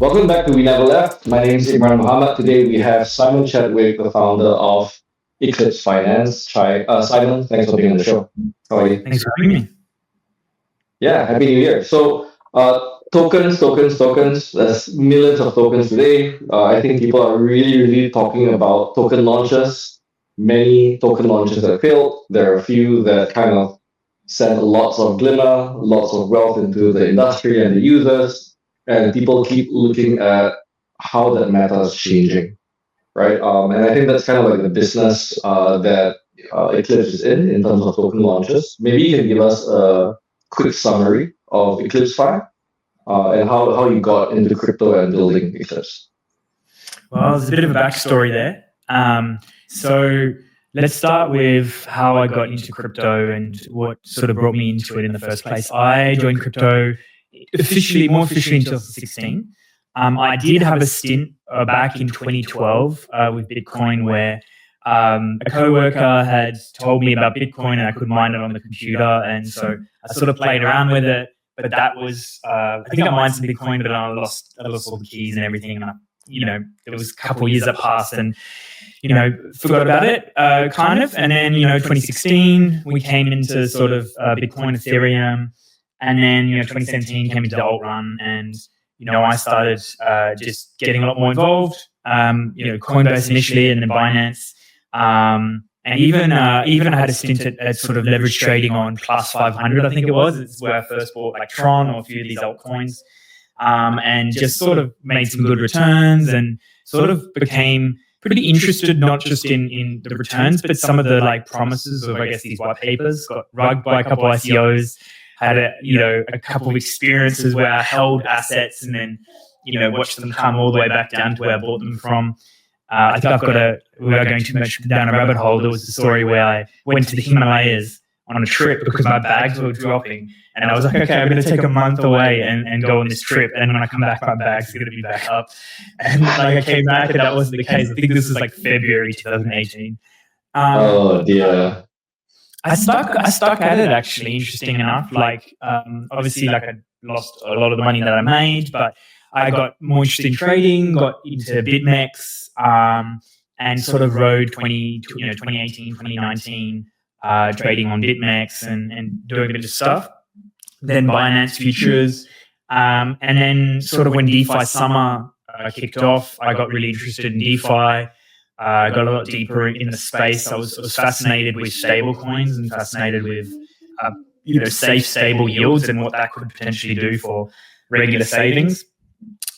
Welcome back to We Never Left. My name is Imran Muhammad. Today we have Simon Chadwick, the founder of Eclipse Finance. Simon, thanks for being on the show. How are you? Thanks for having me. Yeah, Happy New Year. Tokens. There's millions of tokens today. I think people are really talking about token launches. Many token launches that failed. There are a few that kind of sent lots of glimmer, lots of wealth into the industry and the users. And people keep looking at how that meta is changing, right? And I think that's kind of like the business that Eclipse is in terms of token launches. Maybe you can give us a quick summary of Eclipse Fi and how you got into crypto and building Eclipse. Well, there's a bit of a backstory there. So let's start with how I got into crypto and what sort of brought me into it in the first place. I joined crypto more officially in 2016. I did have a stint back in 2012 with Bitcoin where a coworker had told me about Bitcoin and I could mine it on the computer. And so I sort of played around with it. But that was, I think I mined some Bitcoin, but I lost all the keys and everything. And there was a couple of years that passed and, forgot about it, kind of. And then, 2016, we came into sort of Bitcoin, Ethereum. And then, 2017 came into the alt run and, I started just getting a lot more involved, Coinbase initially and then Binance. And even I had a stint at sort of leverage trading on plus 500, I think it was. It's where I first bought like Tron or a few of these altcoins, and just sort of made some good returns and sort of became pretty interested, not just in the returns, but some of the like promises of, I guess, these white papers. Got rugged by a couple of ICOs, had a couple of experiences where I held assets and then, watched them come all the way back down to where I bought them from. I think without going too much down a rabbit hole, there was a story where I went to the Himalayas on a trip because my bags were dropping. And I was like, okay, I'm going to take a month away and go on this trip. And when I come back, my bags are going to be back up. And I came back and that wasn't the case. I think this was like February 2018. Oh, dear. I stuck at it, actually, interesting enough. Obviously, I lost a lot of the money that I made, but I got more interested in trading, got into BitMEX, and sort of rode 2018, 2019, trading on BitMEX and doing a bit of stuff. Then Binance futures. And then sort of when DeFi summer kicked off, I got really interested in DeFi. I got a lot deeper in the space. I was fascinated with stable coins and fascinated with, safe, stable yields and what that could potentially do for regular savings.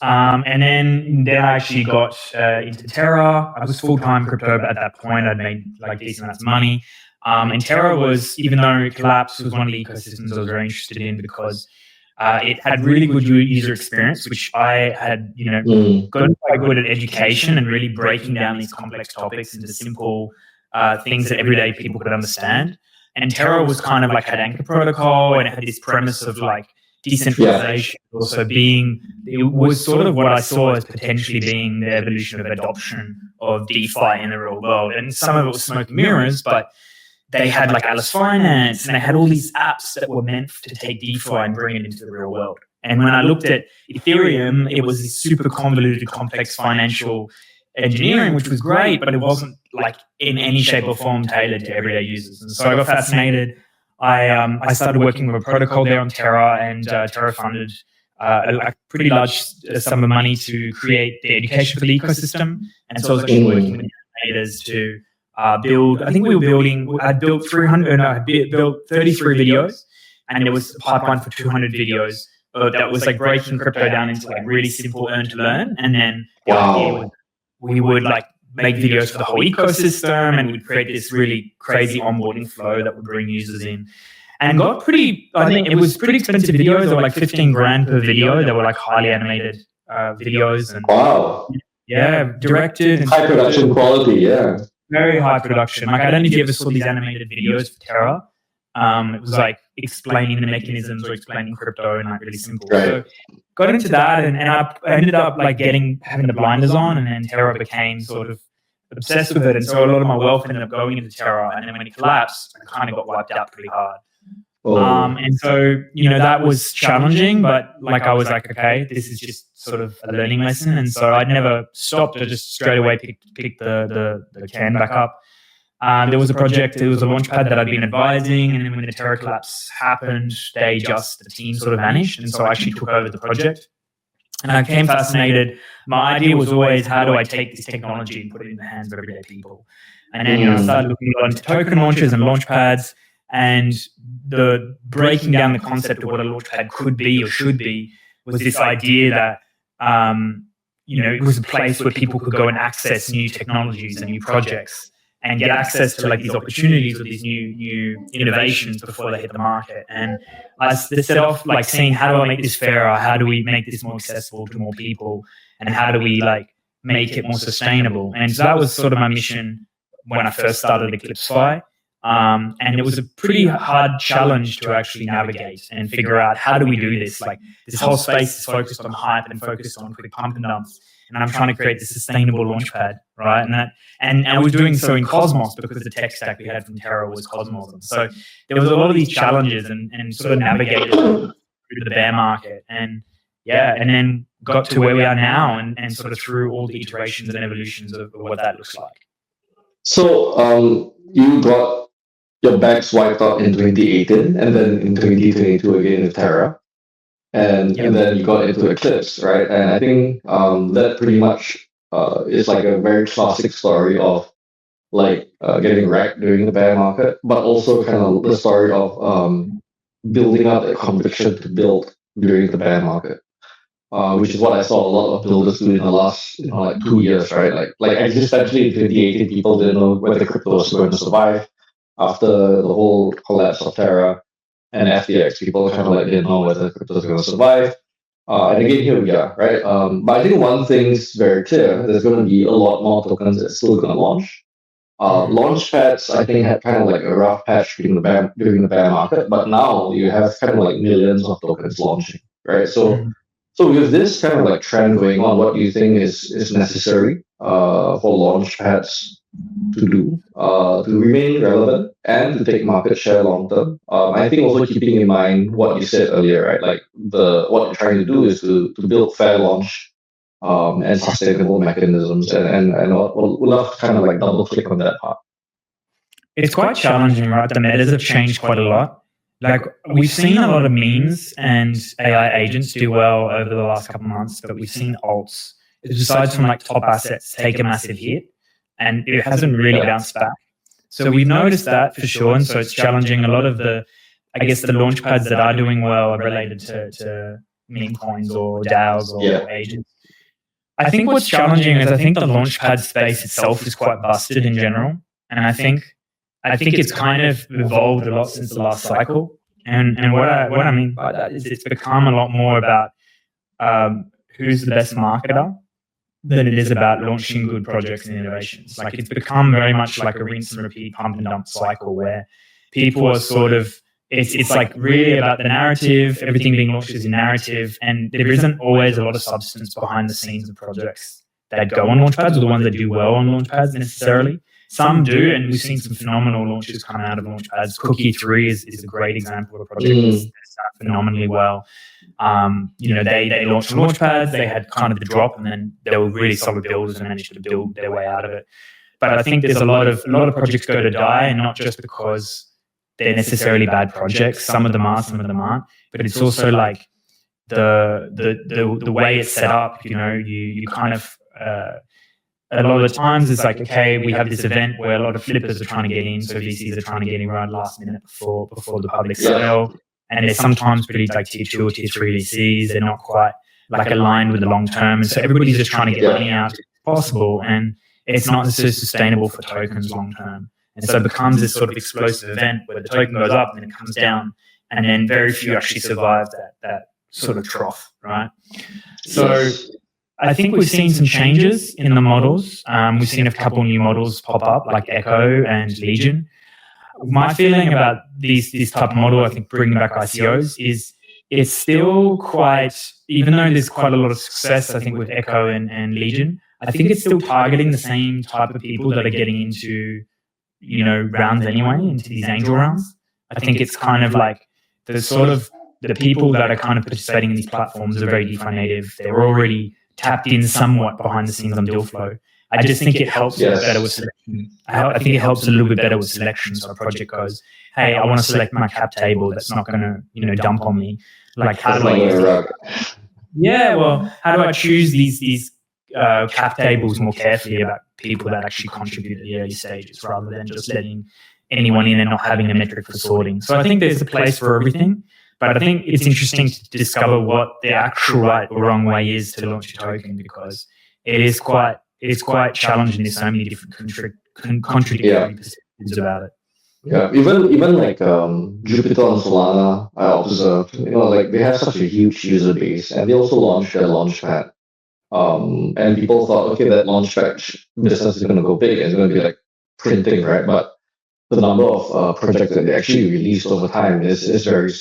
And then I actually got into Terra. I was full-time crypto at that point. I'd made like decent amounts of money. And Terra was, even though it collapsed, was one of the ecosystems I was very interested in because it had really good user experience, which I had, gotten quite good at education and really breaking down these complex topics into simple things that everyday people could understand. And Terra was kind of like had Anchor protocol and it had this premise of like decentralization, also it was sort of what I saw as potentially being the evolution of adoption of DeFi in the real world. And some of it was smoke and mirrors, but they had like Alice Finance and they had all these apps that were meant to take DeFi and bring it into the real world. And when I looked at Ethereum, it was this super convoluted, complex financial engineering, which was great, but it wasn't like in any shape or form tailored to everyday users. And so I got fascinated. I started working with a protocol there on Terra, and Terra funded a pretty large sum of money to create the education for the ecosystem. And so I was actually working with animators to build. I think we were building. I built 33 videos, and there was a pipeline for 200 videos that was like breaking crypto down into like really simple earn to learn. And then the idea was we would like make videos for the whole ecosystem, and we'd create this really crazy onboarding flow that would bring users in. And I think it was pretty expensive videos. They were like 15 grand per video. They were like highly animated videos. And yeah, directed. And high production quality, yeah. Very high production. Like I don't know if you ever saw these animated videos for Terra. It was like explaining the mechanisms or explaining crypto and like really simple. Right. So got into that and I ended up like having the blinders on, and then Terra became sort of obsessed with it. And so a lot of my wealth ended up going into Terra, and then when it collapsed, I kind of got wiped out pretty hard. And so, that was challenging, but like I was like, okay, this is just sort of a learning lesson. And so I'd never stopped. I just straight away picked the can back up. There was a project, it was a launchpad that I'd been advising, and then when the Terra collapse happened, the team sort of vanished. And so I actually took over the project. And I became fascinated. My idea was always, how do I take this technology and put it in the hands of everyday people? And then I started looking into token launches and launchpads, and the breaking down the concept of what a launchpad could be or should be was this idea that it was a place where people could go and access new technologies and new projects and get access to like these opportunities or these new innovations before they hit the market. And I set off like saying, how do I make this fairer? How do we make this more accessible to more people? And how do we like make it more sustainable? And so that was sort of my mission when I first started Eclipse Fi. And it was a pretty hard challenge to actually navigate and figure out, how do we do this? Like, this whole space is focused on hype and focused on quick pump and dumps. And I'm trying to create this sustainable launchpad, right? And I was doing so in Cosmos because the tech stack we had from Terra was Cosmos. And so there was a lot of these challenges and sort of navigated through the bear market. And then got to where we are now and sort of through all the iterations and evolutions of what that looks like. So you got your bags wiped out in 2018, and then in 2022 again with Terra. And then you got into Eclipse, right? And I think that pretty much is like a very classic story of like getting wrecked during the bear market, but also kind of the story of building up a conviction to build during the bear market, which is what I saw a lot of builders do in the last 2 years, right? Like existentially in 2018, people didn't know whether crypto was going to survive after the whole collapse of Terra and FTX. People kind of didn't know whether crypto was going to survive. And again, here we are, right? But I think one thing's very clear: there's going to be a lot more tokens that's still going to launch. Launchpads, I think, had kind of like a rough patch during the bear market, but now you have kind of like millions of tokens launching, right? So with this kind of like trend going on, what do you think is necessary for launchpads to do to remain relevant and to take market share long term? I think also keeping in mind what you said earlier, right? Like what you're trying to do is to build fair launch and sustainable mechanisms, and we'd love to kind of like double click on that part. It's quite challenging, right? The metas have changed quite a lot. Like, we've seen a lot of memes and AI agents do well over the last couple of months, but we've seen alts, besides from like top assets, take a massive hit, and it hasn't really bounced back. So we've noticed that for sure, and so it's challenging. A lot of the launchpads that are doing well are related to meme coins or DAOs or agents. I think what's challenging is I think the launchpad space itself is quite busted in general, and I think it's kind of evolved a lot since the last cycle. And what I mean by that is it's become a lot more about who's the best marketer than it is about launching good projects and innovations. Like, it's become very much like a rinse and repeat pump and dump cycle where people are sort of, it's like really about the narrative, everything being launched is a narrative, and there isn't always a lot of substance behind the scenes of projects that go on launchpads or the ones that do well on launchpads necessarily. Some do, and we've seen some phenomenal launches come out of launchpads. Cookie 3 is a great example of a project that's done phenomenally well. They launched launchpads, they had kind of the drop, and then they were really solid builders and managed to build their way out of it. But I think there's a lot of projects go to die, and not just because they're necessarily bad projects. Some of them are, some of them aren't. But it's also like the way it's set up. You kind of a lot of the times it's like, okay, we have this event where a lot of flippers are trying to get in, so VCs are trying to get in right last minute before the public sale. And they're sometimes pretty like tier 2 or tier 3 VCs. They're not quite like aligned with the long term. And so everybody's just trying to get money out if possible. And it's not necessarily sustainable for tokens long term. And so it becomes this sort of explosive event where the token goes up and then it comes down. And then very few actually survive that sort of trough, right? So I think we've seen some changes in the models. We've seen a couple new models pop up, like Echo and Legion. My feeling about this type of model, I think bringing back ICOs, is it's still quite, even though there's quite a lot of success, I think, with Echo and Legion, I think it's still targeting the same type of people that are getting into, rounds anyway, into these angel rounds. I think it's kind of like the people that are kind of participating in these platforms are very DeFi native. They're already tapped in somewhat behind the scenes on deal flow. I just think it helps better with selection. I think it helps a little bit better with selection. So a project goes, hey, I want to select my cap table that's not going to, dump on me. Like, how do I use it? Yeah, well, how do I choose these cap tables more carefully about people that actually contribute at the early stages rather than just letting anyone in and not having a metric for sorting. So I think there's a place for everything, but I think it's interesting to discover what the actual right or wrong way is to launch a token, because it's quite challenging. There's so many different contradictory perspectives about it. Yeah, even like Jupiter and Solana, I observed, like they have such a huge user base, and they also launched their launchpad. And people thought, okay, that launchpad business is going to go big, and it's going to be like printing, right? But the number of projects that they actually released over time is very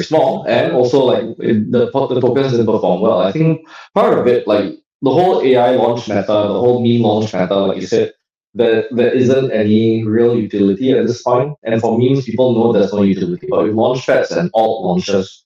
small, and also like the tokens didn't perform well. I think part of it, like the whole AI launch meta, the whole meme launch meta, like you said, there isn't any real utility at this point. And for memes, people know there's no utility. But with launchpads and alt launches,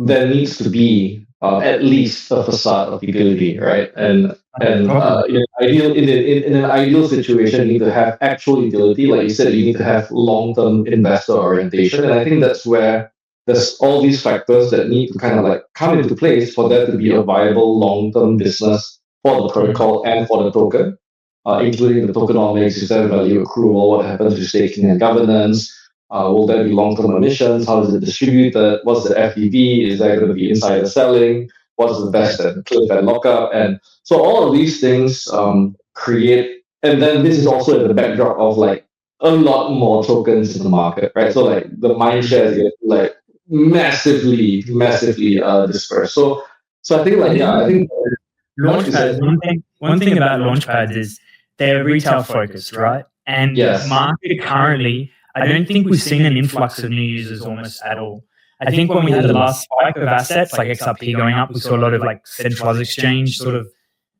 there needs to be at least a facade of utility, right? And in an ideal situation, you need to have actual utility. Like you said, you need to have long-term investor orientation. And I think that's where there's all these factors that need to kind of like come into place for there to be a viable long-term business for the protocol and for the token. Including the tokenomics, is there value accrual, what happens to staking and governance, will there be long-term emissions, how is it distributed, what's the FDV, is there going to be insider selling, what's the best and cliff and lockup, and so all of these things create, and then this is also in the backdrop of like a lot more tokens in the market, right? So like the mind share is like massively dispersed. So I think Launchpad. One thing about launchpads is they're retail focused, right? And market currently, I don't think we've seen an influx of new users almost at all. I think when we had the last spike of assets like XRP going up, we saw a lot of like centralized exchange sort of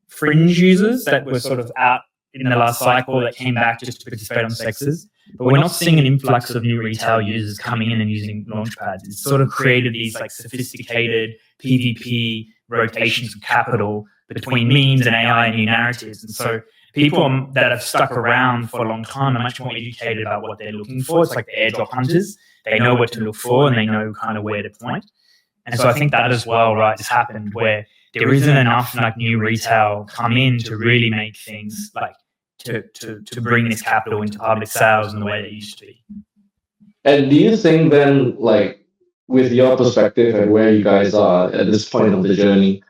fringe users that were sort of out in the last cycle that came back just to participate on sexes. But we're not seeing an influx of new retail users coming in and using launchpads. It's sort of created these like sophisticated PvP rotations of capital between memes and AI and new narratives. And so people that have stuck around for a long time are much more educated about what they're looking for. It's like the airdrop hunters. They know what to look for and they know kind of where to point. And so I think that as well, right, has happened where there isn't enough like new retail come in to really make things like to bring this capital into public sales in the way they used to be. And do you think then, like, with your perspective and where you guys are at this point of the journey,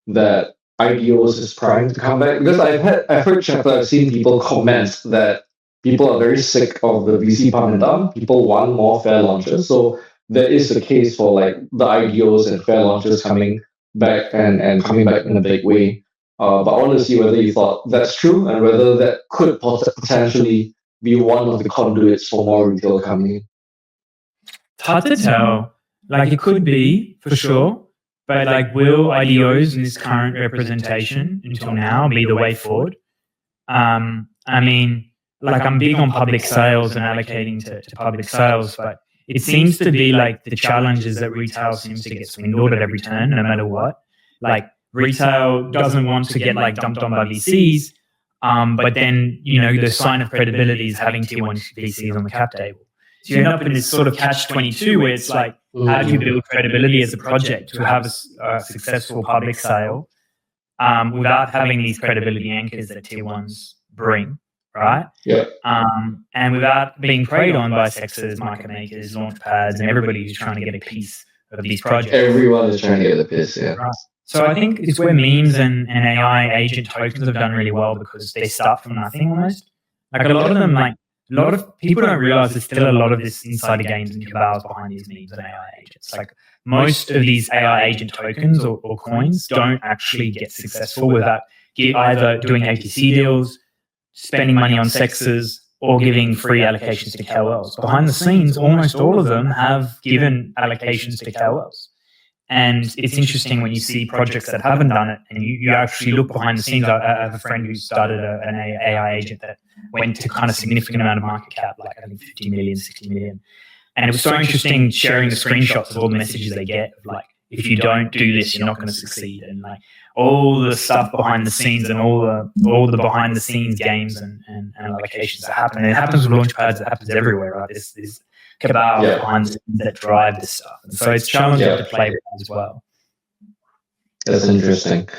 that IDOs is primed to come back? Because I've heard chatter, I've seen people comment that people are very sick of the VC pump and dump. People want more fair launches. So there is a case for like the IDOs and fair launches coming back and coming back in a big way. But I want to see whether you thought that's true and whether that could potentially be one of the conduits for more retail coming in. It's hard to tell. Like it could be for sure, but like will IDOs in this current representation until now be the way forward? I mean, like I'm big on public sales and allocating to public sales, but it seems to be like the challenge is that retail seems to get swindled at every turn, no matter what. Like retail doesn't want to get like dumped on by VCs, but then the sign of credibility is having tier 1 VCs on the cap table. So you end up in this sort of catch-22 where it's like, how do you build credibility as a project to have a successful public sale without having these credibility anchors that tier 1s bring, right? Yeah. And without being preyed on by sexers, market makers, launch pads, and everybody who's trying to get a piece of these projects. Everyone is trying to get a piece, yeah. Right. So I think it's where memes and AI agent tokens have done really well because they start from nothing almost. Like a lot of them, like a lot of people don't realize there's still a lot of this insider games and cabals behind these memes and AI agents. Like most of these AI agent tokens or coins don't actually get successful without either doing ATC deals, spending money on sexes, or giving free allocations to KOLs. Behind the scenes, almost all of them have given allocations to KOLs. And it's interesting when you see projects that haven't done it and you actually look behind the scenes. I have a friend who started an AI agent that went to kind of significant amount of market cap, like I think 50 million, 60 million. And it was so interesting sharing the screenshots of all the messages they get of like, if you don't do this, you're not going to succeed, and like all the stuff behind the scenes and all the behind the scenes games and allocations that happen. And it happens with launchpads. It happens everywhere, right? There's cabal behind the scenes that drive this stuff, and so it's challenging to play with as well. That's interesting.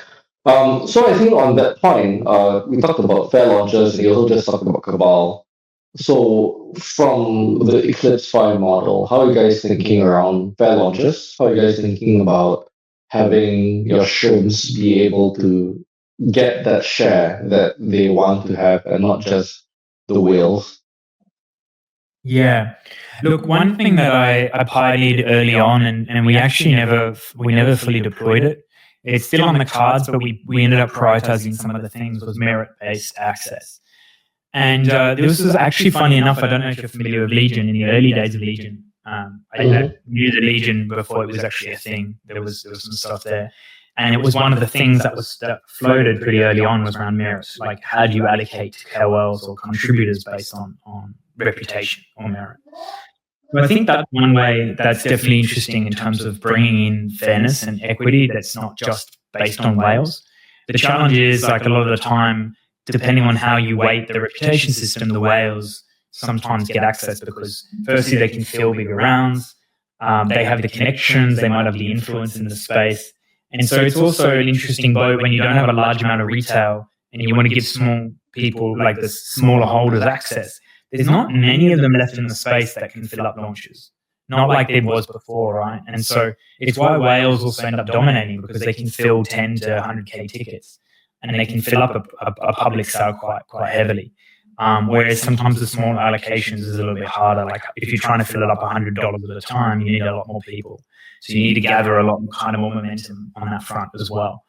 So I think on that point, we talked about fair launches, and you also just talked about cabal. So from the Eclipse Fi model, how are you guys thinking around fair launches? How are you guys thinking about having your shrimps be able to get that share that they want to have and not just the whales? Yeah. Look, one thing that I pioneered early on, and we actually never fully deployed it. It's still on the cards, but we ended up prioritizing some of the things, was merit-based access. And this was actually funny enough. I don't know if you're familiar with Legion. In the early days of Legion, I knew the Legion before it was actually a thing. There was some stuff there, and it was one of the things that floated pretty early on was around merits. Like, how do you allocate to KOLs or contributors based on reputation or merit? So I think that's one way that's definitely interesting in terms of bringing in fairness and equity that's not just based on whales. The challenge is, like, a lot of the time, depending on how you weight the reputation system, the whales sometimes get access because firstly they can fill bigger rounds, they have the connections, they might have the influence in the space. And so it's also an interesting boat when you don't have a large amount of retail and you want to give small people, like the smaller holders, access. There's not many of them left in the space that can fill up launches, not like there was before, right? And so it's why whales also end up dominating, because they can fill 10 to 100K tickets and they can fill up a public sale quite heavily. Whereas sometimes the small allocations is a little bit harder. Like if you're trying to fill it up $100 at a time, you need a lot more people. So you need to gather a lot more momentum on that front as well.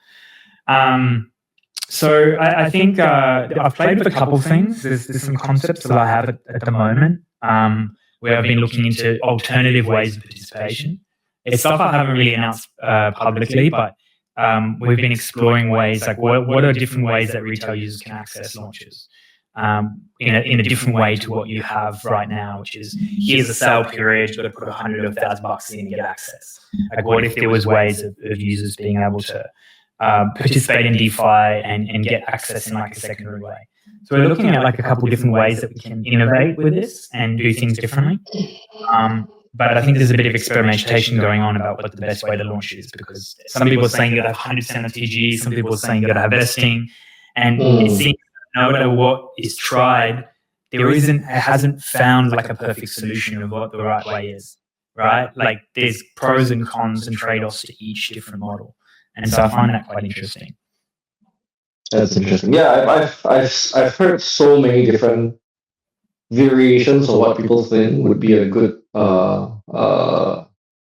So I think I've played with a couple of things. There's some concepts that I have at the moment where I've been looking into alternative ways of participation. It's stuff I haven't really announced publicly, but we've been exploring ways, like what are different ways that retail users can access launches in a different way to what you have right now, which is, here's a sale period, you've got to put $100 or $1,000 in and get access. Like, what if there was ways of users being able to participate in DeFi and get access in like a secondary way? So we're looking at like a couple of different ways that we can innovate with this and do things differently. But I think there's a bit of experimentation going on about what the best way to launch is, because some people are saying you got to have 100% of TG, some people are saying you got to have vesting, and it seems no matter what is tried, it hasn't found like a perfect solution of what the right way is, right? Like there's pros and cons and trade-offs to each different model, and so I find that quite interesting. That's interesting. Yeah, I've heard so many different variations of what people think would be a good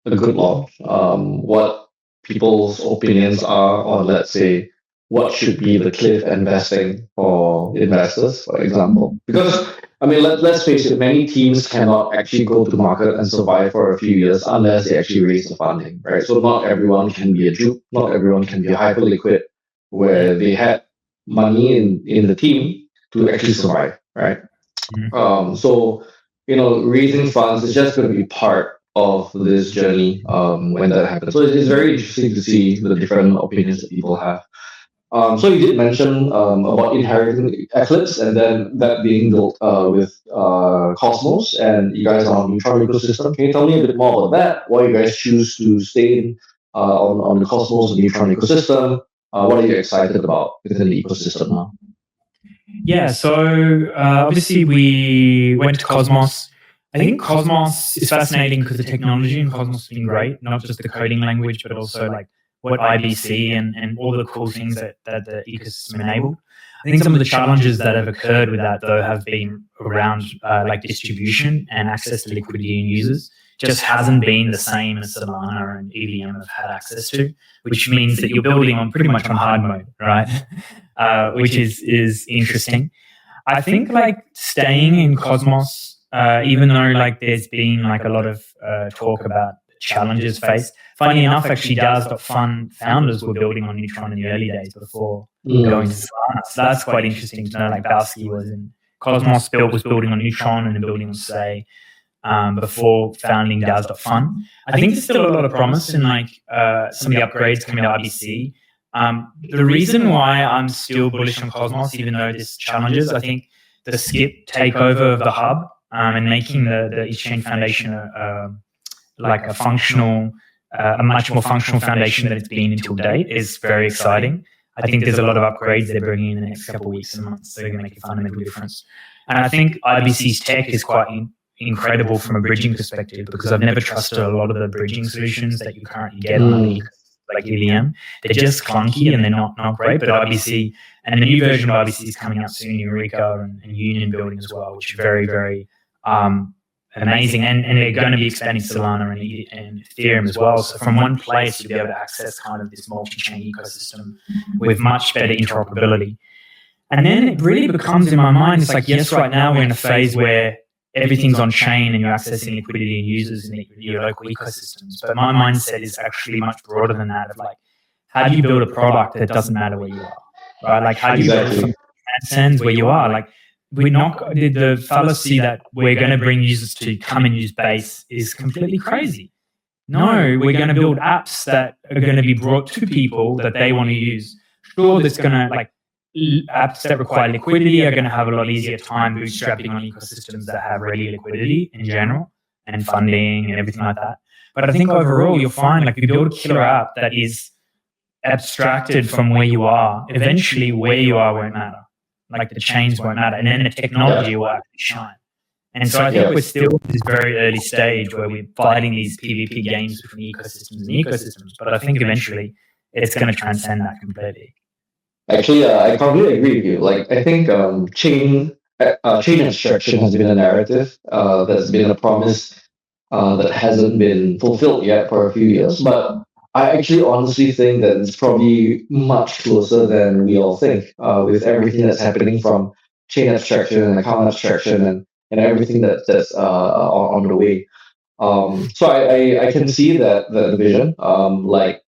launch. What people's opinions are on, let's say, what should be the cliff investing for investors, for example. Because I mean, let's face it, many teams cannot actually go to market and survive for a few years unless they actually raise the funding, right? So not everyone can be a juke, not everyone can be hyper liquid, where they had money in the team to actually survive, right? Mm-hmm. So raising funds is just going to be part of this journey when that happens. So it's very interesting to see the different opinions that people have. So you did mention about inheriting Eclipse and then that being built with Cosmos, and you guys are on Neutron ecosystem. Can you tell me a bit more about that? Why you guys choose to stay on the Cosmos and Neutron ecosystem? What are you excited about within the ecosystem now? Yeah, so obviously we went to Cosmos. I think Cosmos is fascinating because the technology in Cosmos has been great, not just the coding language, but also like what IBC and all the cool things that the ecosystem enabled. I think some of the challenges that have occurred with that, though, have been around like distribution and access to liquidity and users. Just hasn't been the same as Solana and EVM have had access to, which means that you're building on pretty much on hard mode, right? Which is interesting. I think like staying in Cosmos, even though like there's been like a lot of talk about challenges faced. Funny enough, actually, DAOs.fun founders were building on Neutron in the early days before going to Solana. So that's quite interesting to know. Like Bowski was in Cosmos, was building on Neutron and then building on Say. before founding DAOs.fun. I think there's still a lot of promise in like some of the upgrades coming to IBC. The reason why I'm still bullish on Cosmos, even though there's challenges, I think the skip takeover of the hub and making the Exchange Foundation like a functional, a much more functional foundation than it's been until date is very exciting. I think there's a lot of upgrades they're bringing in the next couple of weeks and months that are going to make a fundamental difference. And I think IBC's tech is quite incredible from a bridging perspective, because I've never trusted a lot of the bridging solutions that you currently get on like EVM. They're just clunky and they're not great. But IBC and the new version of IBC is coming out soon, Eureka and Union building as well, which are very, very amazing. And they're going to be expanding Solana and Ethereum as well. So from one place, you'll be able to access kind of this multi-chain ecosystem with much better interoperability. And then it really becomes, in my mind, it's like, yes, right now we're in a phase where everything's on chain and you're accessing liquidity and users in your local ecosystems. But my mindset is actually much broader than that, of like, how do you build a product that doesn't matter where you are, right? Like, how do you build something that transcends where you are? Like, we're not, the fallacy that we're going to bring users to come and use Base is completely crazy. No, we're going to build apps that are going to be brought to people that they want to use. Sure, that's going to, like, apps that require liquidity are going to have a lot easier time bootstrapping on ecosystems that have ready liquidity in general and funding and everything like that. But I think overall, you'll find, like, if you build a killer app that is abstracted from where you are, eventually where you are won't matter. Like, the chains won't matter, and then the technology will actually shine. And so I think we're still at this very early stage where we're fighting these PvP games between ecosystems, but I think eventually it's going to transcend that completely. Actually, I completely agree with you. Like, I think chain abstraction has been a narrative that's been a promise that hasn't been fulfilled yet for a few years. But I actually honestly think that it's probably much closer than we all think, with everything that's happening from chain abstraction and account abstraction and everything that's on the way. So I can see that the vision. Like,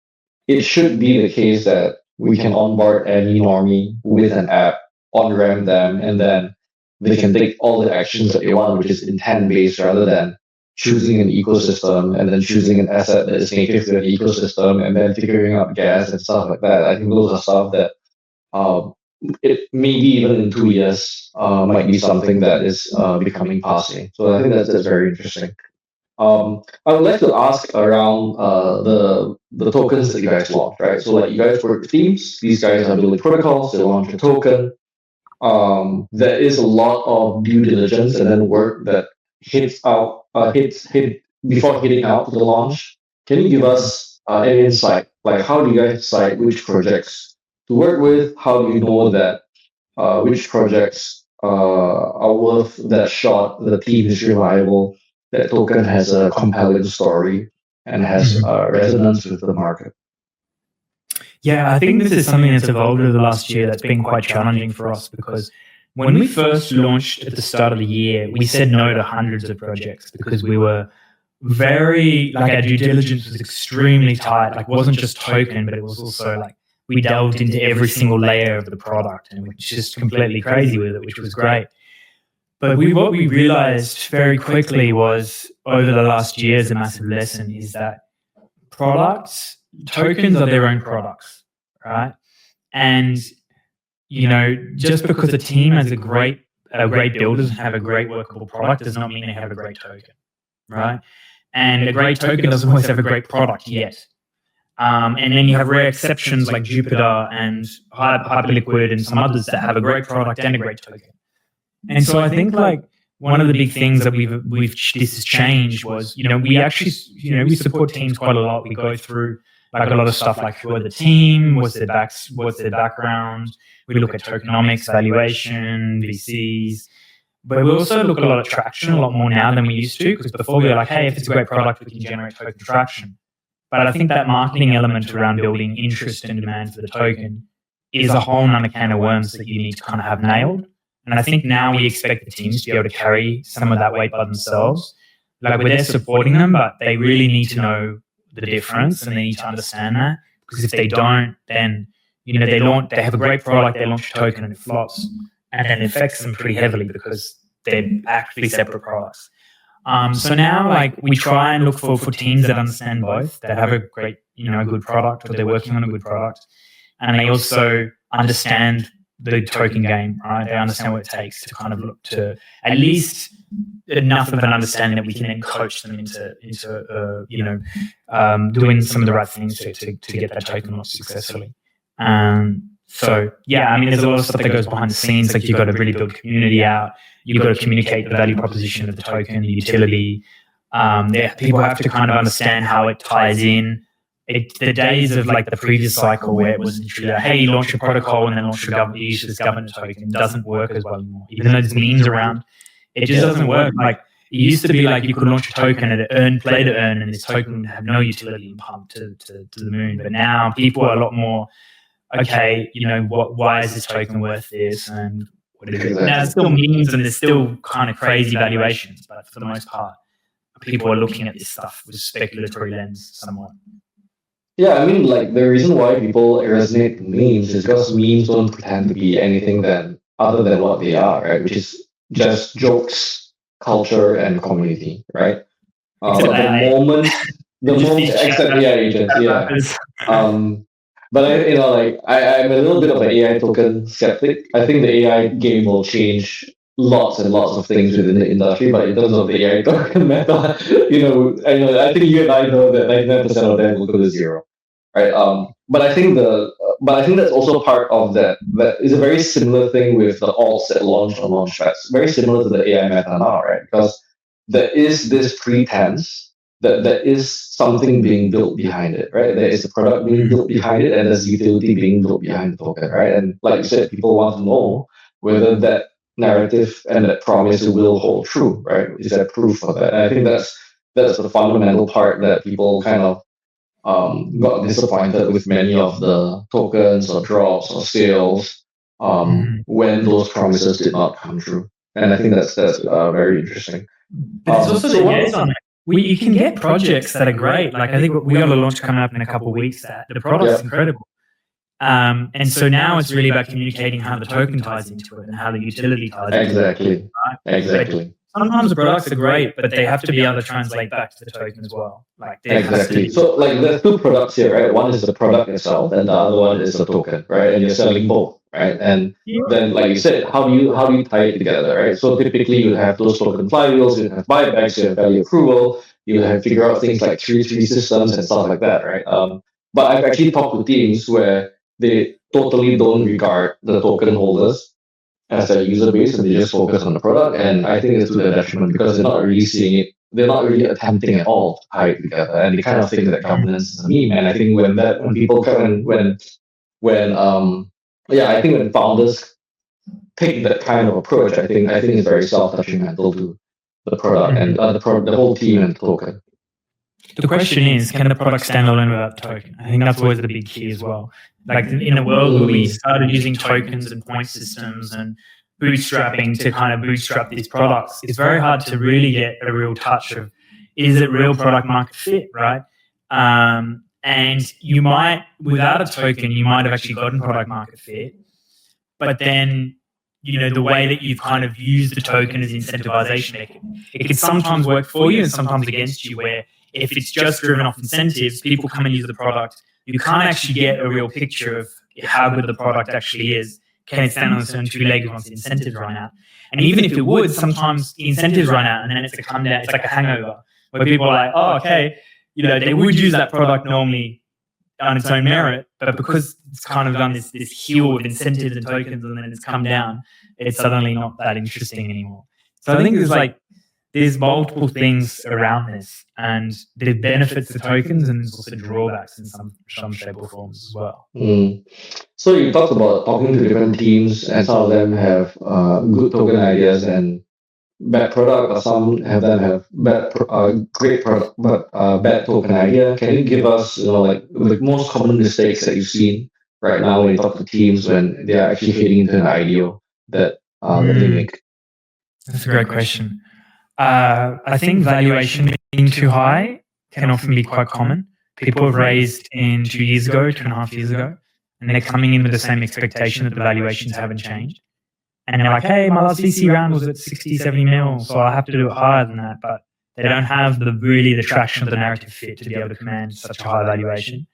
it should be the case that we can onboard any normie with an app, on-ramp them, and then they can take all the actions that they want, which is intent-based rather than choosing an ecosystem and then choosing an asset that is native to an ecosystem and then figuring out gas and stuff like that. I think those are stuff that it maybe even in 2 years might be something that is becoming passé. So I think that's very interesting. I would like to ask around the tokens that you guys launched, right? So, like, you guys work with teams. These guys are building protocols. They launch a token. There is a lot of due diligence and then work that hits before hitting out to the launch. Can you give us any insight? Like, how do you guys decide which projects to work with? How do you know that which projects are worth that shot? The team is reliable. That token has a compelling story and has resonance with the market. Yeah, I think this is something that's evolved over the last year that's been quite challenging for us, because when we first launched at the start of the year, we said no to hundreds of projects because we were very, like, our due diligence was extremely tight. Like, it wasn't just token, but it was also like we delved into every single layer of the product and we were just completely crazy with it, which was great. But what we realized very quickly was, over the last year, is a massive lesson, is that tokens are their own products, right? And, you know, just because a team has a great builders and have a great workable product does not mean they have a great token, right? And a great token doesn't always have a great product yet. And then you have rare exceptions like Jupiter and Hyperliquid and some others that have a great product and a great token. And so I think, like, one of the big things that this has changed was, you know, we actually, you know, we support teams quite a lot. We go through, like, a lot of stuff like, who are the team, what's their background. We look at tokenomics, valuation, VCs. But we also look at a lot of traction, a lot more now than we used to, because before we were like, hey, if it's a great product, we can generate token traction. But I think that marketing element around building interest and demand for the token is a whole nother can of worms that you need to kind of have nailed. And I think now we expect the teams to be able to carry some of that weight by themselves. Like, we're there supporting them, but they really need to know the difference and they need to understand that. Because if they don't, then, you know, they have a great product, they launch a token and it flops. And then it affects them pretty heavily because they're actually separate products. So now, like, we try and look for teams that understand both, that have a great, a good product, or they're working on a good product, and they also understand the token game, right? They understand what it takes to kind of look to at least enough of an understanding that we can then coach them into doing some of the right things to get that token launched successfully. So yeah, I mean, there's a lot of stuff that goes behind the scenes. Like, you've got to really build community out. You've got to communicate the value proposition of the token, the utility. People have to kind of understand how it ties in. The days of like the previous cycle where it was literally like, hey, launch a protocol and then launch use this governance token, doesn't work as well anymore. Even though there's memes around, it just doesn't work. Like, it used to be like you could launch a token and it play to earn, and this token would have no utility and pump to the moon. But now people are a lot more, okay, why is this token worth this? And what is it? Now, there's still memes and there's still kind of crazy valuations, but for the most part, people are looking at this stuff with a speculatory lens somewhat. Yeah, I mean, like, the reason why people resonate with memes is because memes don't pretend to be anything other than what they are, right? Which is just jokes, culture, and community, right? But the moment, except AI agents, yeah. But I'm a little bit of an AI token skeptic. I think the AI game will change lots and lots of things within the industry, but in terms of the AI token meta, I think you and I know that 99% of them will go to zero, right? But I think that's also part of that. That is a very similar thing with the alts that launch on launchpads. Very similar to the AI meta now, right? Because there is this pretense that there is something being built behind it, right? There is a product being built behind it, and there's utility being built behind the token, right? And like you said, people want to know whether that narrative and that promise will hold true, right? Is there proof of that? And I think that's the fundamental part that people kind of got disappointed with many of the tokens or drops or sales when those promises did not come true. And I think that's very interesting. But it's also you can get projects that are great. Like, I think we got a launch coming up in a couple of weeks that the product's incredible. And so now it's really about communicating how the token ties into it and how the utility ties into it. Exactly. Sometimes the products are great, but they have to be able to translate back to the token as well. Exactly. So, like, there's two products here, right? One is the product itself, and the other one is the token, right? And you're selling both, right? And then, like you said, how do you tie it together, right? So typically, you have those token flywheels, you have buybacks, you have value accrual, you have figure out things like 3-3 systems and stuff like that, right? But I've actually talked to teams where they totally don't regard the token holders as their user base, and they just focus on the product. And I think it's to their detriment because they're not really seeing it. They're not really attempting at all to tie it together, and they kind of think that governance is a meme. And I think when founders take that kind of approach, I think it's very self-detrimental to the product and the whole team and the token. The question is, can the product stand alone without the token? I think that's always the big key as well. Like, in a world where we started using tokens and point systems and bootstrapping to kind of bootstrap these products, it's very hard to really get a real touch of, is it real product market fit, right? And you might, without a token, you might have actually gotten product market fit, but then, the way that you've kind of used the token as incentivization, it can sometimes work for you and sometimes against you, where if it's just driven off incentives, people come and use the product, you can't actually get a real picture of how good the product actually is. Can it stand on its own two legs once the incentives run out? And even if it would, sometimes the incentives run out and then it's a come down, it's like a hangover, where people are like, oh, okay, they would use that product normally on its own merit, but because it's kind of done this hill of incentives and tokens and then it's come down, it's suddenly not that interesting anymore. So I think there's multiple things around this, and the benefits of tokens, and there's also drawbacks in some shape or forms as well. So you talked about talking to different teams, and some of them have good token ideas and bad product, or some have great product but bad token idea. Can you give us, like, the most common mistakes that you've seen right now when you talk to teams when they are actually hitting into an ideal that they make? That's a great question. I think valuation being too high can often be quite common. People have raised in 2 years ago, 2.5 years ago, and they're coming in with the same expectation that the valuations haven't changed. And they're like, hey, my last VC round was at 60, 70 mil, so I have to do it higher than that. But They don't have the traction of the narrative fit to be able to command such a high valuation.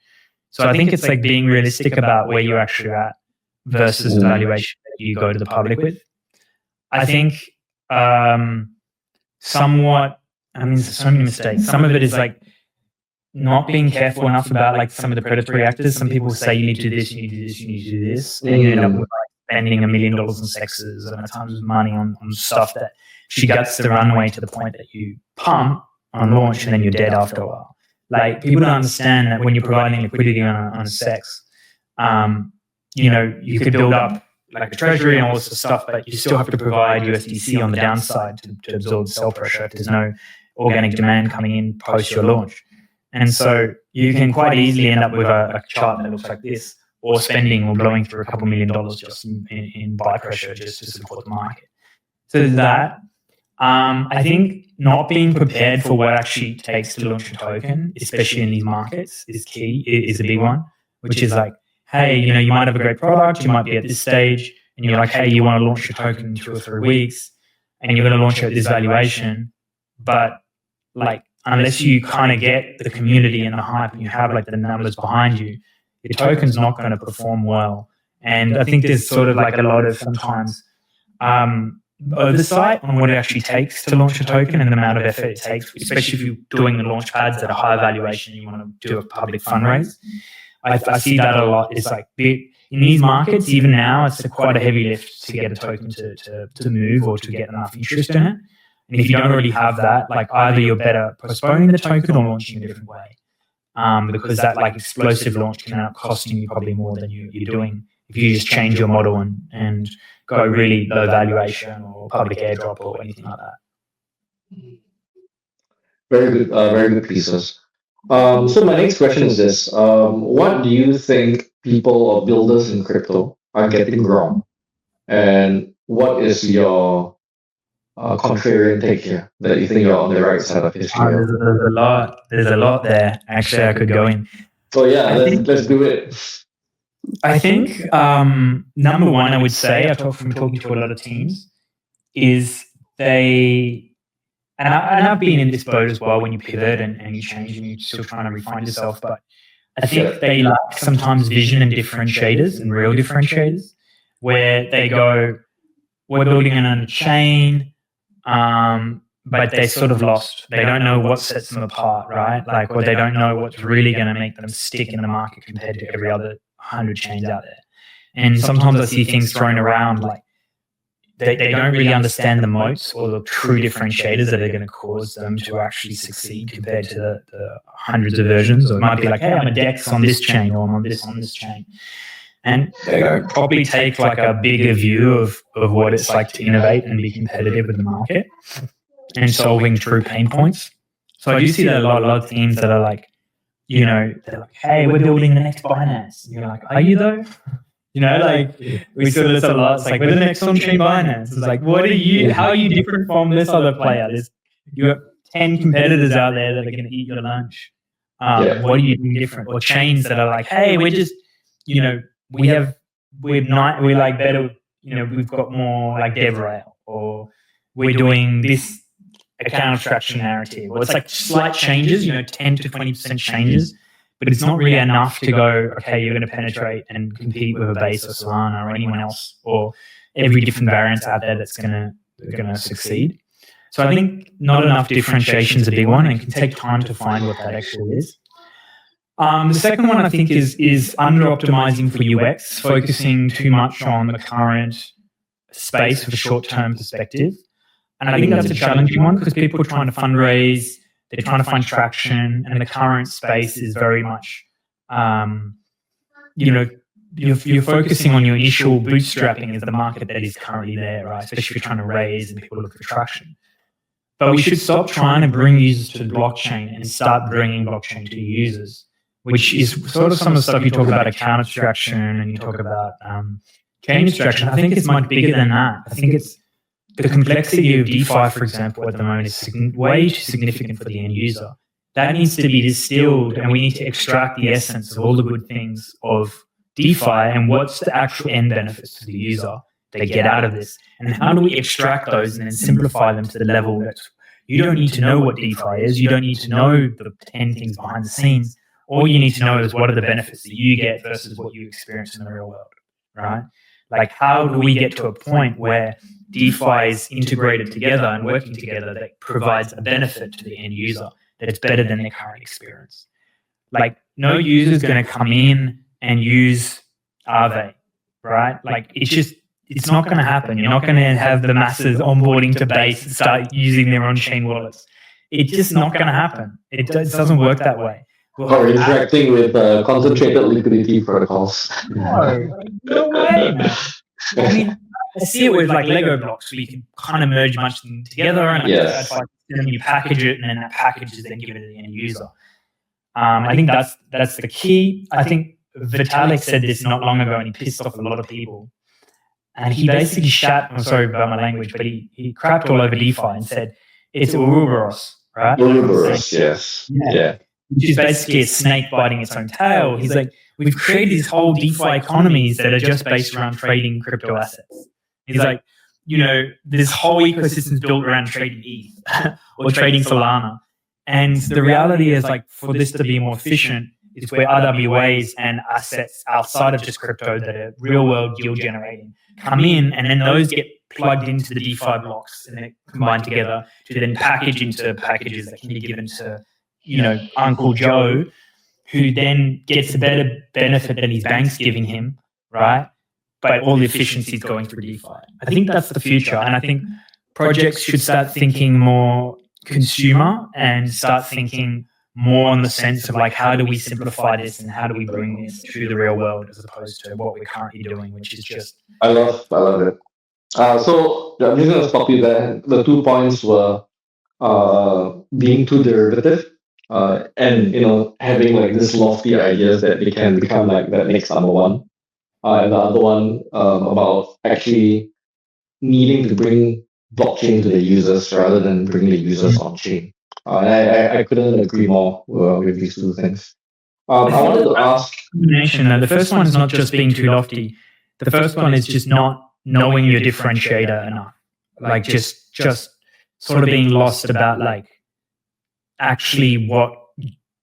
So I think it's like being realistic about where you're actually at versus the valuation that you go to the public with. I think somewhat, I mean, there's so many mistakes. Some of it is like not being careful enough about like some of the predatory actors. Some people say you need to do this, you need to do this, you need to do this, and you end up with like spending $1 million on sexes and tons of money on stuff that she gets the runway to the point that you pump on launch and then you're dead after a while. Like, people don't understand that when you're providing liquidity on a sex, you could build up like a treasury and all this stuff, but you still have to provide USDC on the downside to absorb sell pressure if there's no organic demand coming in post your launch. And so you can quite easily end up with a chart that looks like this, or spending or blowing through $2 million just in buy pressure just to support the market. So there's that. I think not being prepared for what actually it takes to launch a token, especially in these markets, is key, is a big one, which is like, hey, you might have a great product, you might be at this stage, and you're like, hey, you want to launch your token in 2 or 3 weeks, and you're going to launch it at this valuation, but like, unless you kind of get the community and the hype and you have like the numbers behind you, your token's not going to perform well. And I think there's sort of like a lot of sometimes oversight on what it actually takes to launch a token and the amount of effort it takes, especially if you're doing the launch pads at a high valuation and you want to do a public fundraise. I see that a lot. It's like in these markets, even now, it's quite a heavy lift to get a token to move or to get enough interest in it. And if you don't already have that, like, either you're better postponing the token or launching a different way, because that like explosive launch can end up costing you probably more than you're doing if you just change your model and go really low valuation or public airdrop or anything like that. Very good pieces. So my next question is this: what do you think people or builders in crypto are getting wrong, and what is your contrarian take here that you think you're on the right side of history? There's a lot there. Actually, I could go in. So yeah, let's do it. I think number one, I would say, from talking to a lot of teams, is and I've been in this boat as well when you pivot and you change and you're still trying to refine yourself, but I think they lack sometimes vision and differentiators and real differentiators, where they go, we're building it on a chain, but they're sort of lost. They don't know what sets them apart, right? Like, or they don't know what's really going to make them stick in the market compared to every other 100 chains out there. And sometimes I see things thrown around like they don't really understand the moats or the true differentiators that are going to cause them to actually succeed compared to the hundreds of versions. Or it might be like, hey, I'm a DEX on this chain, or I'm on this chain. And they don't probably take like a bigger view of what it's like to innovate and be competitive with the market and solving true pain points. So I do see that a lot of teams that are like, they're like, hey, we're building the next Binance. And you're like, are you though? Like, we saw this a lot. It's like, we're the next on-chain Binance. It's like, how are you different from this other player? You have 10 competitors out there that are going to eat your lunch. What are you doing different? Or chains that are like, hey, we're just, we're like better, we've got more like DevRail, or we're doing this account abstraction narrative. Or it's like slight changes, 10 to 20% changes. But it's not really enough to go, okay, you're going to penetrate and compete with a Base or Solana or anyone else, or every different variant out there that's going to succeed. So I think not enough differentiation is a big one, and it can take time to find what that actually is. The second one I think is under-optimizing for UX, focusing too much on the current space with a short-term perspective. And I think that's a challenging one because people are trying to fundraise, they're trying to find traction, and the current space is very much, you're focusing on your initial bootstrapping as the market that is currently there, right? Especially if you're trying to raise and people look for traction. But we should stop trying to bring users to the blockchain and start bringing blockchain to users, which is sort of some of the stuff you talk about, account abstraction, and you talk about chain abstraction. I think it's much bigger than that. I think it's the complexity of DeFi, for example, at the moment is way too significant for the end user. That needs to be distilled, and we need to extract the essence of all the good things of DeFi and what's the actual end benefits to the user they get out of this, and how do we extract those and then simplify them to the level that's you don't need to know what DeFi is. You don't need to know the 10 things behind the scenes. All you need to know is what are the benefits that you get versus what you experience in the real world, right? Like, how do we get to a point where DeFi is integrated together and working together that provides a benefit to the end user that's better than their current experience? Like, no user is going to come in and use Aave, right? Like, it's not going to happen. You're not going to have the masses onboarding to Base and start using their on-chain wallets. It's just not going to happen. It doesn't work that way. Or interacting with concentrated liquidity protocols. No way, man. I mean, I see it with like Lego blocks where you can kind of merge a bunch of them together and then you package it, and then that package is then given to the end user. I think that's the key. I think Vitalik said this not long ago, and he pissed off a lot of people. And he basically I'm sorry about my language, but he crapped all over DeFi and said it's Ouroboros, right? Ouroboros, yes. Yeah. Which is basically a snake biting its own tail. He's like, we've created these whole DeFi economies that are just based around trading crypto assets. He's like, this whole ecosystem is built around trading ETH or trading Solana. And the reality is, like, for this to be more efficient, it's where RWAs and assets outside of just crypto that are real world yield generating come in, and then those get plugged into the DeFi blocks and then combined together to then package into packages that can be given to, Uncle Joe, who then gets a better benefit than his bank's giving him, right? But all the efficiency is going through DeFi. I think that's the future. And I think projects should start thinking more consumer and start thinking more on the sense of, like, how do we simplify this and how do we bring this to the real world as opposed to what we're currently doing, which is just... I love it. So I'm just going to stop you there. The 2 points were being too derivative and, having like this lofty ideas that they can become like that next number one. And the other one about actually needing to bring blockchain to the users rather than bringing the users on chain. I couldn't agree more with these two things. I wanted to ask... The first one is not just being too lofty. The first one is just not knowing your differentiator enough. Like, just sort of being lost about, like, actually what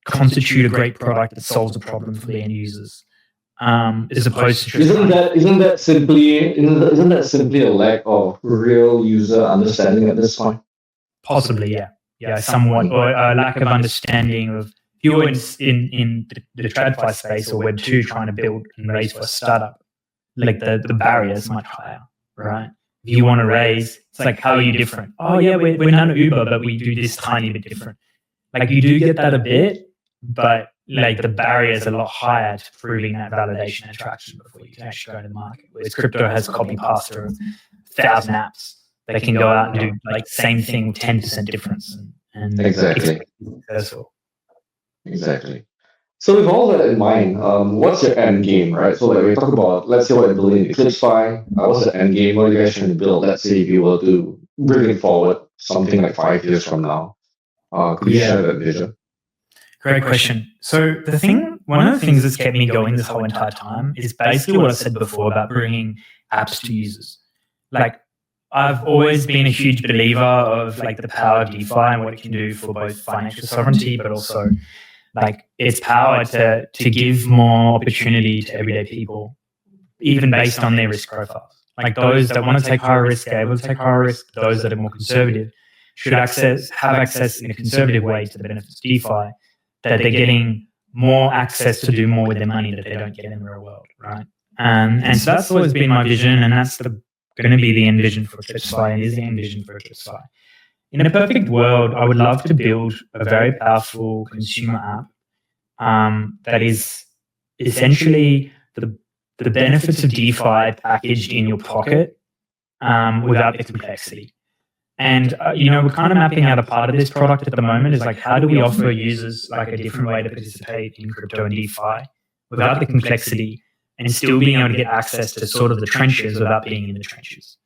constitute a great product that solves a problem for the end users. As opposed to... Isn't that simply a lack of real user understanding at this point? Possibly, yeah. Yeah, somewhat, or a lack of understanding of... If you're in the TradFi space or Web 2 trying to build and raise for a startup, like the barrier is much higher, right? If you want to raise, it's like, how are you different? Oh yeah, we're not Uber, but we do this tiny bit different. Like, you do get that a bit, but like the barrier is a lot higher to proving that validation and traction before you can actually go to the market. Whereas crypto has copy pasta of 1,000 apps. They can go out and do like same thing with 10% difference. And exactly. So with all that in mind, what's your end game, right? So like we talk about, let's say what you're building Eclipse Fi, what's the end game? What are you guys trying to build? Let's say if you were to bring it forward, something like 5 years from now. Could you share that vision? Great question. So one of the things that's kept me going this whole entire time is basically what I said before about bringing apps to users. Like, I've always been a huge believer of like the power of DeFi and what it can do for both financial sovereignty, but also like its power to give more opportunity to everyday people, even based on their risk profiles. Like, those that want to take higher risk are able to take higher risk. Those that are more conservative should have access in a conservative way to the benefits of DeFi, that they're getting more access to do more with their money that they don't get in the real world, right? And so that's always been my vision, and that's going to be the end vision for Eclipse Fi, and is the end vision for Eclipse Fi. In a perfect world, I would love to build a very powerful consumer app that is essentially the benefits of DeFi packaged in your pocket without the complexity. And, we're kind of mapping out a part of this product at the moment is like, how do we offer users like a different way to participate in crypto and DeFi without the complexity and still being able to get access to sort of the trenches without being in the trenches.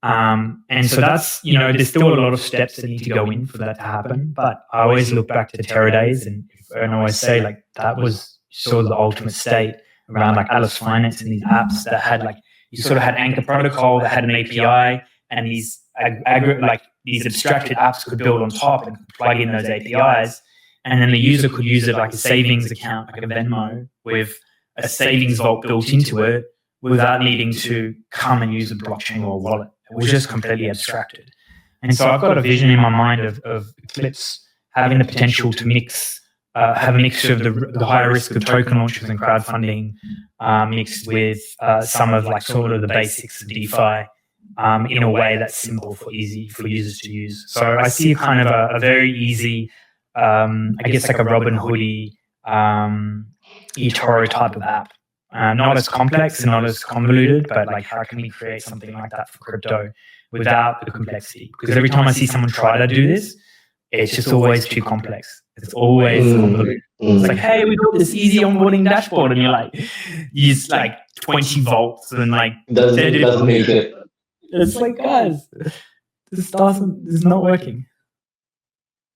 And so that's, there's still a lot of steps that need to go in for that to happen. But I always look back to Terra days and I always say, like, that was sort of the ultimate state around like Atlas Finance and these apps that had like, you sort of had Anchor Protocol that had an API and these these abstracted apps could build on top and plug in those APIs. And then the user could use it like a savings account, like a Venmo, with a savings vault built into it without needing to come and use a blockchain or a wallet. It was just completely abstracted. And so I've got a vision in my mind of Eclipse having the potential to have a mixture of the higher risk of token launches and crowdfunding mixed with some of like sort of the basics of DeFi in a way that's simple for users to use. So I see kind of a very easy, I guess like a Robin Hoodie eToro type of app. Not as complex and not as convoluted, but like how can we create something like that for crypto without the complexity? Because every time I see someone try to do this, it's just always too complex. It's always convoluted. It's like, hey, we built this easy onboarding dashboard, and you're like, use like 20 volts and like doesn't make it. It's like, guys, this is not working.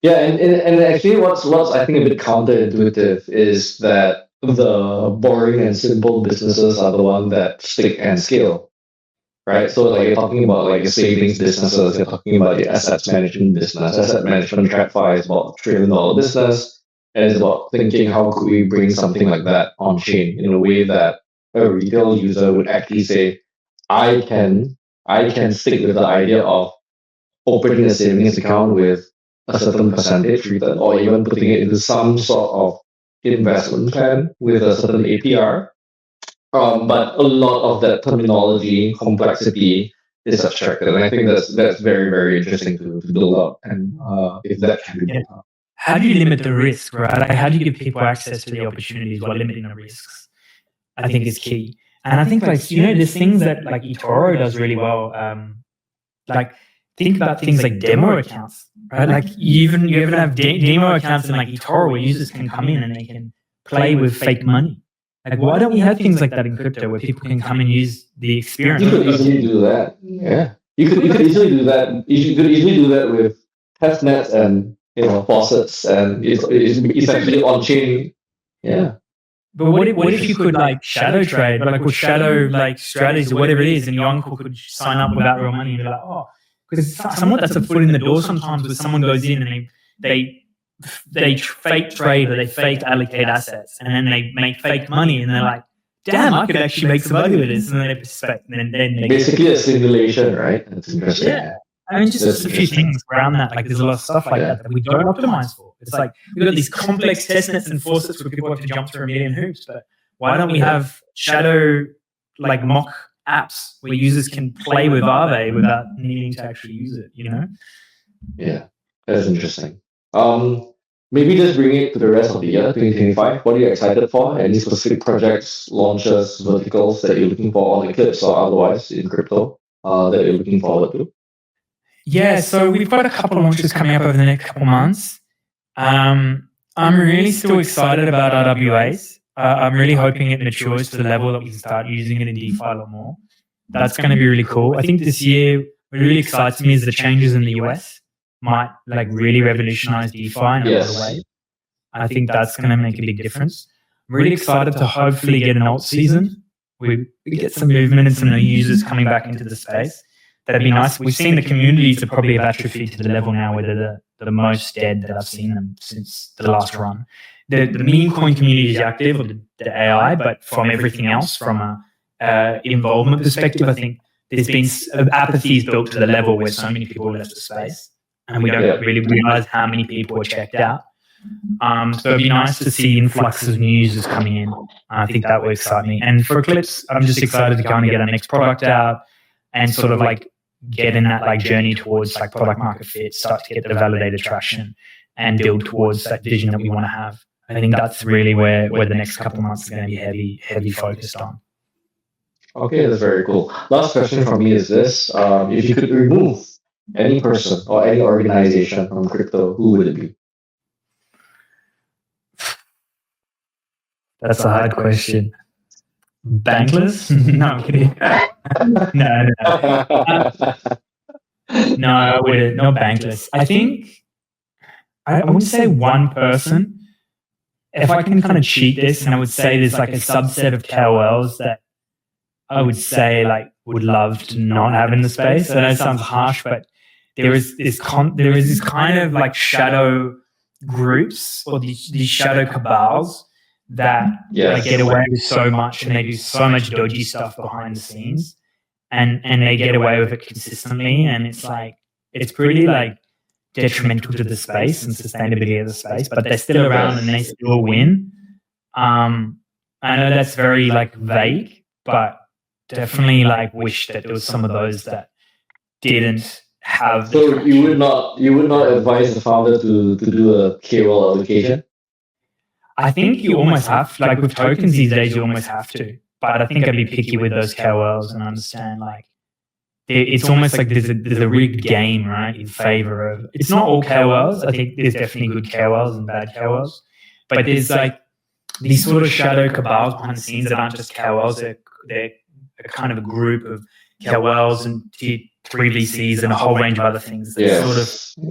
Yeah, and actually, what's I think a bit counterintuitive is that the boring and simple businesses are the one that stick and scale, right? So like you're talking about like your savings businesses, you're talking about your assets management business. Asset management TradFi is about $1 trillion business, and it's about thinking how could we bring something like that on chain in a way that a retail user would actually say, I can stick with the idea of opening a savings account with a certain percentage return, or even putting it into some sort of investment plan with a certain APR. But a lot of that terminology complexity is abstracted, and I think that's very, very interesting to build up. And if that can be built up. How do you limit the risk, right? Like, how do you give people access to the opportunities while limiting the risks? I think is key. And I think like there's things that like eToro does really well. Like think about things like demo accounts, right? Like you even have demo accounts in like eToro where users can come in and they can play with fake money. Like why don't we have things like that in crypto where people can come and use the experience? You could easily do that. Yeah, you could easily do that. You could easily do that with testnets and faucets, and it's essentially on chain. Yeah. But what if you could like shadow trade, but like with shadow like strategies or whatever it is, and your uncle could sign up without real money and be like, oh, because somewhat that's a foot in the door sometimes where someone goes in and they fake trade or they fake allocate assets and then they make fake money and they're like, damn, I could actually make some money with this, and then they participate. And then they basically a simulation, right? That's interesting. Yeah. I mean, just a few things around that. Like, there's a lot of stuff like that we don't optimize for. It's like we've got these complex testnets and faucets where people have to jump through a million hoops. But why don't we have shadow, like mock apps where users can play with Aave without needing to actually use it? Yeah, that's interesting. Maybe just bring it to the rest of the year, 2025. What are you excited for? Any specific projects, launches, verticals that you're looking for on Eclipse or otherwise in crypto that you're looking forward to? Yeah, so we've got a couple of launches coming up over the next couple of months. I'm really still excited about RWAs. I'm really hoping it matures to the level that we can start using it in DeFi a lot more. That's going to be really cool. I think this year, what really excites me is the changes in the US might like really revolutionize DeFi in a lot of ways. I think that's going to make a big difference. I'm really excited to hopefully get an alt season. We get some movement and some new users coming back into the space. That'd be nice. We've seen the communities are probably have atrophied to the level now where they're the most dead that I've seen them since the last run. The meme coin community is active, or the AI, but from everything else, from a involvement perspective, I think there's been apathy is built to the level where so many people left the space, and we don't really realize how many people are checked out. So it'd be nice to see influxes of new users coming in. I think that would excite me. And for Eclipse, I'm just excited to kind of get our next product out and sort of like get in that like journey towards like product market fit, start to get the validated traction and build towards that vision that we want to have. I think that's really where the next couple of months are going to be heavy focused on. Okay, that's very cool. Last question from me is this. If you could remove any person or any organization from crypto, who would it be? That's a hard question. Bankless? No, I'm kidding. No, I wouldn't. Not bankless. I think I wouldn't say one person. If I can kind of cheat this, and I would say there's like a subset of KOLs that I would say like would love to not have in the space. I know it sounds harsh, but there is this kind of like shadow groups or these shadow cabals that like get away with so much, and they do so much dodgy stuff behind the scenes, and they get away with it consistently, and it's like it's pretty like detrimental to the space and sustainability of the space, but they're still around and they still win. I know that's very like vague, but definitely like wish that there was some of those that didn't have. So you would not advise the founder to do a KOL allocation? I think you almost have, like with tokens these days, you almost have to. But I think I'd be picky with those KOLs and understand like it's almost like there's a rigged game, right, in favor of. It's not all KOLs. I think there's definitely good KOLs and bad KOLs, but there's like these sort of shadow cabals behind the scenes that aren't just KOLs. They're a kind of a group of KOLs and tier 3 VCs and a whole range of other things. There's so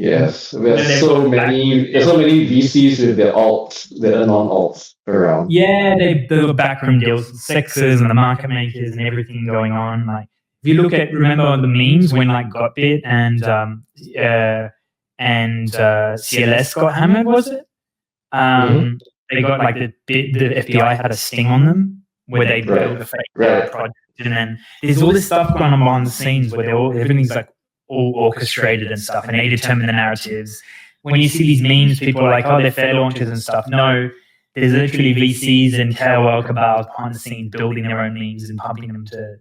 many VCs with their alts, their non-alts around. Yeah, they build backroom deals with sexes and the market makers and everything going on. Like if you look at, remember the memes when like Gotbit and CLS got hammered, was it? They got like the FBI had a sting on them where they built a fake project, and then there's all this stuff going on behind the scenes where everything's like all orchestrated and stuff, and they determine the narratives. When you see these memes, people are like, "Oh, they're fair launches and stuff." No, there's literally VCs and KOL cabals behind the scenes building their own memes and pumping them to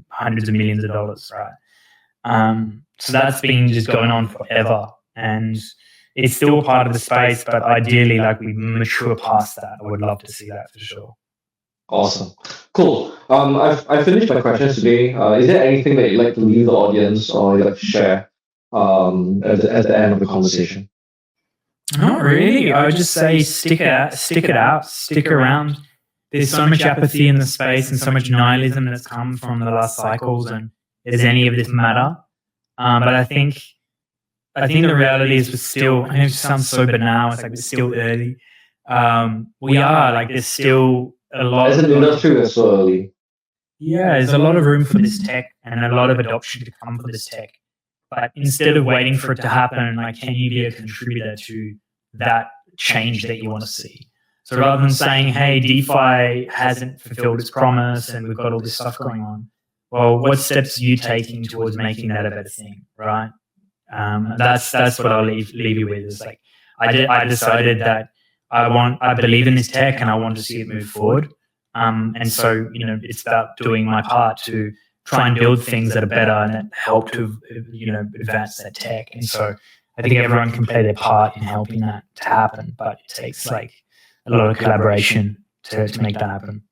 hundreds of millions of dollars, right? So that's been just going on forever, and it's still a part of the space, but ideally, like we mature past that. I would love to see that for sure. Awesome, cool. I've finished my questions today. Is there anything that you'd like to leave the audience or you'd like to share at the end of the conversation? Not really. I would just say stick it out, stick around. There's so much apathy in the space and so much nihilism that's come from the last cycles, and does any of this matter? But I think the reality is we're still, I know it sounds so banal, it's like we're still early. We are, like there's still a lot. As an industry, we're so early. Yeah, there's a lot of room for this tech and a lot of adoption to come for this tech. But instead of waiting for it to happen, like, can you be a contributor to that change that you want to see? So rather than saying, hey, DeFi hasn't fulfilled its promise and we've got all this stuff going on, well, what steps are you taking towards making that a better thing, right? That's what I'll leave you with. Is like I decided that I believe in this tech and I want to see it move forward. And so, it's about doing my part to try and build things that are better and that help to, advance that tech. And so I think everyone can play their part in helping that to happen, but it takes like a lot of collaboration to make that happen.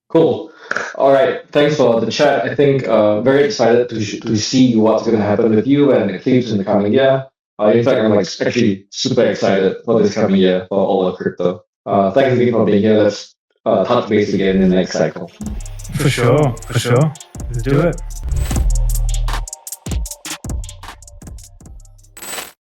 Cool. All right. Thanks for the chat. I think very excited to see what's going to happen with you and Eclipse in the coming year. In fact, I'm like actually super excited for this coming year for all of crypto. Thanks again for being here. Let's touch base again in the next cycle. For sure. Let's do it.